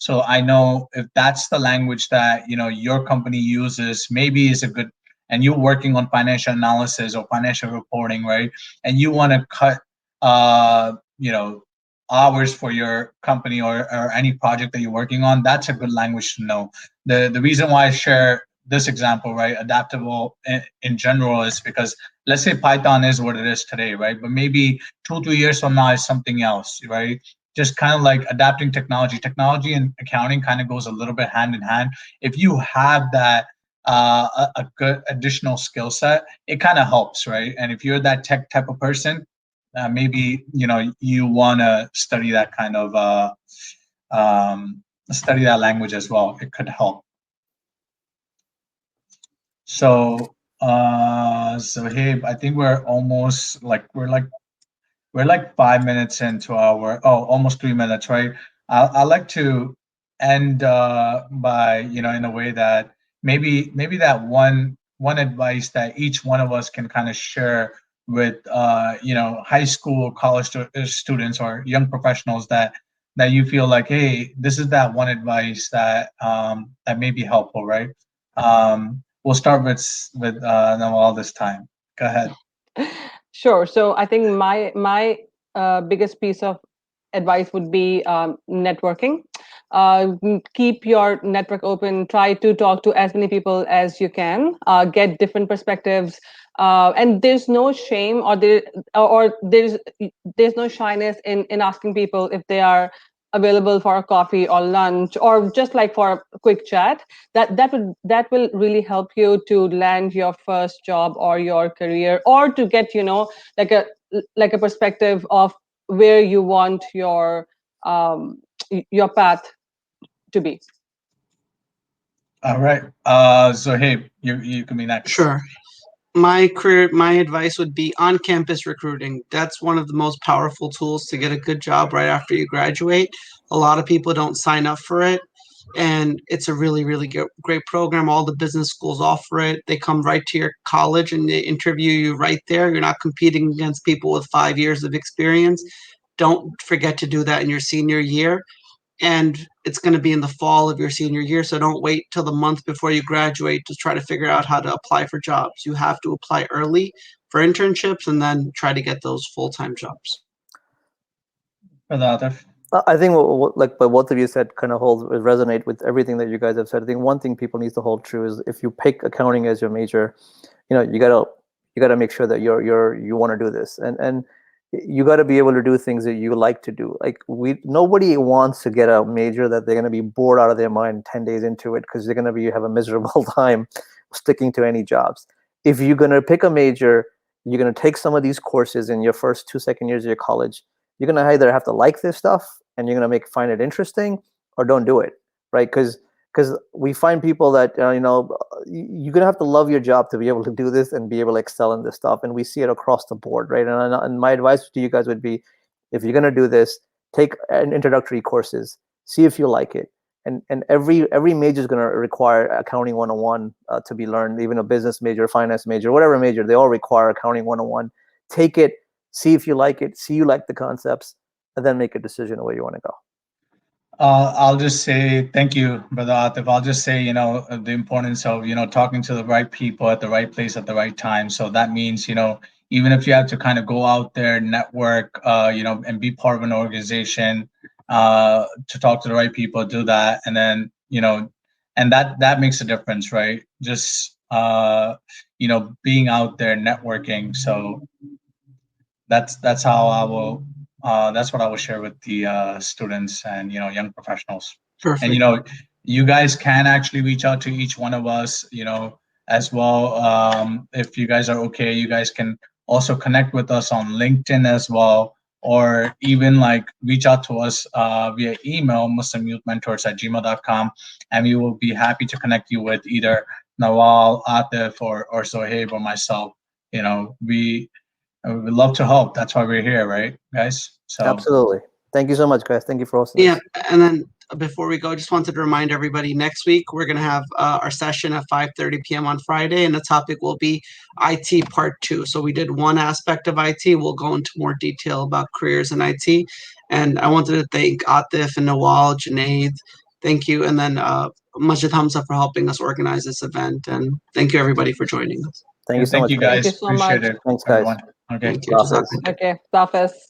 So I know if that's the language that your company uses, maybe is a good, and you're working on financial analysis or financial reporting, right? And you want to cut hours for your company or any project that you're working on, that's a good language to know. The reason why I share this example, right, adaptable in general, is because let's say Python is what it is today, right? But maybe 2-3 years from now is something else, right? Just kind of like adapting technology and accounting kind of goes a little bit hand in hand. If you have that a good additional skill set, it kind of helps, right? And if you're that tech type of person, maybe you want to study that kind of study that language as well. It could help. So Zohaib, I think we're almost like we're like 5 minutes into our almost 3 minutes, right? I like to end by in a way that maybe that one advice that each one of us can kind of share with high school, college students or young professionals that you feel like, hey, this is that one advice that that may be helpful, right? We'll start with Nawal this time. Go ahead. Sure. So I think my biggest piece of advice would be networking. Keep your network open. Try to talk to as many people as you can. Get different perspectives. And there's no shame or there's no shyness in asking people if they are available for a coffee or lunch or just like for a quick chat. That will really help you to land your first job or your career, or to get like a perspective of where you want your path to be. All right. Zohaib, you can be next. Sure. My advice would be on-campus recruiting. That's one of the most powerful tools to get a good job right after you graduate. A lot of people don't sign up for it, and it's a really, really great program. All the business schools offer it. They come right to your college and they interview you right there. You're not competing against people with 5 years of experience. Don't forget to do that in your senior year. And it's going to be in the fall of your senior year, so don't wait till the month before you graduate to try to figure out how to apply for jobs. You have to apply early for internships and then try to get those full-time jobs. I think what both of you said kind of resonate with everything that you guys have said. I think one thing people need to hold true is if you pick accounting as your major, you gotta make sure that you want to do this, and you got to be able to do things that you like to do. Like nobody wants to get a major that they're going to be bored out of their mind 10 days into it, because they're going to have a miserable time sticking to any jobs. If you're going to pick a major, you're going to take some of these courses in your first 2 years of your college. You're going to either have to like this stuff and you're going to find it interesting, or don't do it, right? Because we find people that you're gonna have to love your job to be able to do this and be able to excel in this stuff, and we see it across the board, right? And my advice to you guys would be, if you're gonna do this, take an introductory courses, see if you like it, and every major is gonna require accounting 101 to be learned. Even a business major, finance major, whatever major, they all require accounting 101. Take it, see if you like it, see you like the concepts, and then make a decision of where you want to go. I'll just say thank you, Brother Atif. I'll just say, the importance of, talking to the right people at the right place at the right time. So that means, even if you have to kind of go out there, network, and be part of an organization, to talk to the right people, do that. And then, and that makes a difference, right? Just, being out there, networking. So that's how I will that's what I will share with the students and young professionals. Perfect. And you guys can actually reach out to each one of us, as well. If you guys are okay, you guys can also connect with us on LinkedIn as well, or even like reach out to us via email, muslimyouthmentors@gmail.com, and we will be happy to connect you with either Nawal, Atif, or Zohaib, or myself. We would love to help. That's why we're here, right, guys? So Absolutely. Thank you so much, guys. Thank you for hosting. Yeah, and then before we go, I just wanted to remind everybody next week we're going to have our session at 5:30 p.m. on Friday, and the topic will be IT Part 2. So we did one aspect of IT. We'll go into more detail about careers in IT. And I wanted to thank Atif and Nawal, Junaid. Thank you. And then Majid Hamza for helping us organize this event. And thank you, everybody, for joining us. Thank you so much. Thank you, guys. Thank you so Appreciate much. it. Thanks, guys. Everyone. Okay. Thank you. Hafiz. Okay, Hafiz.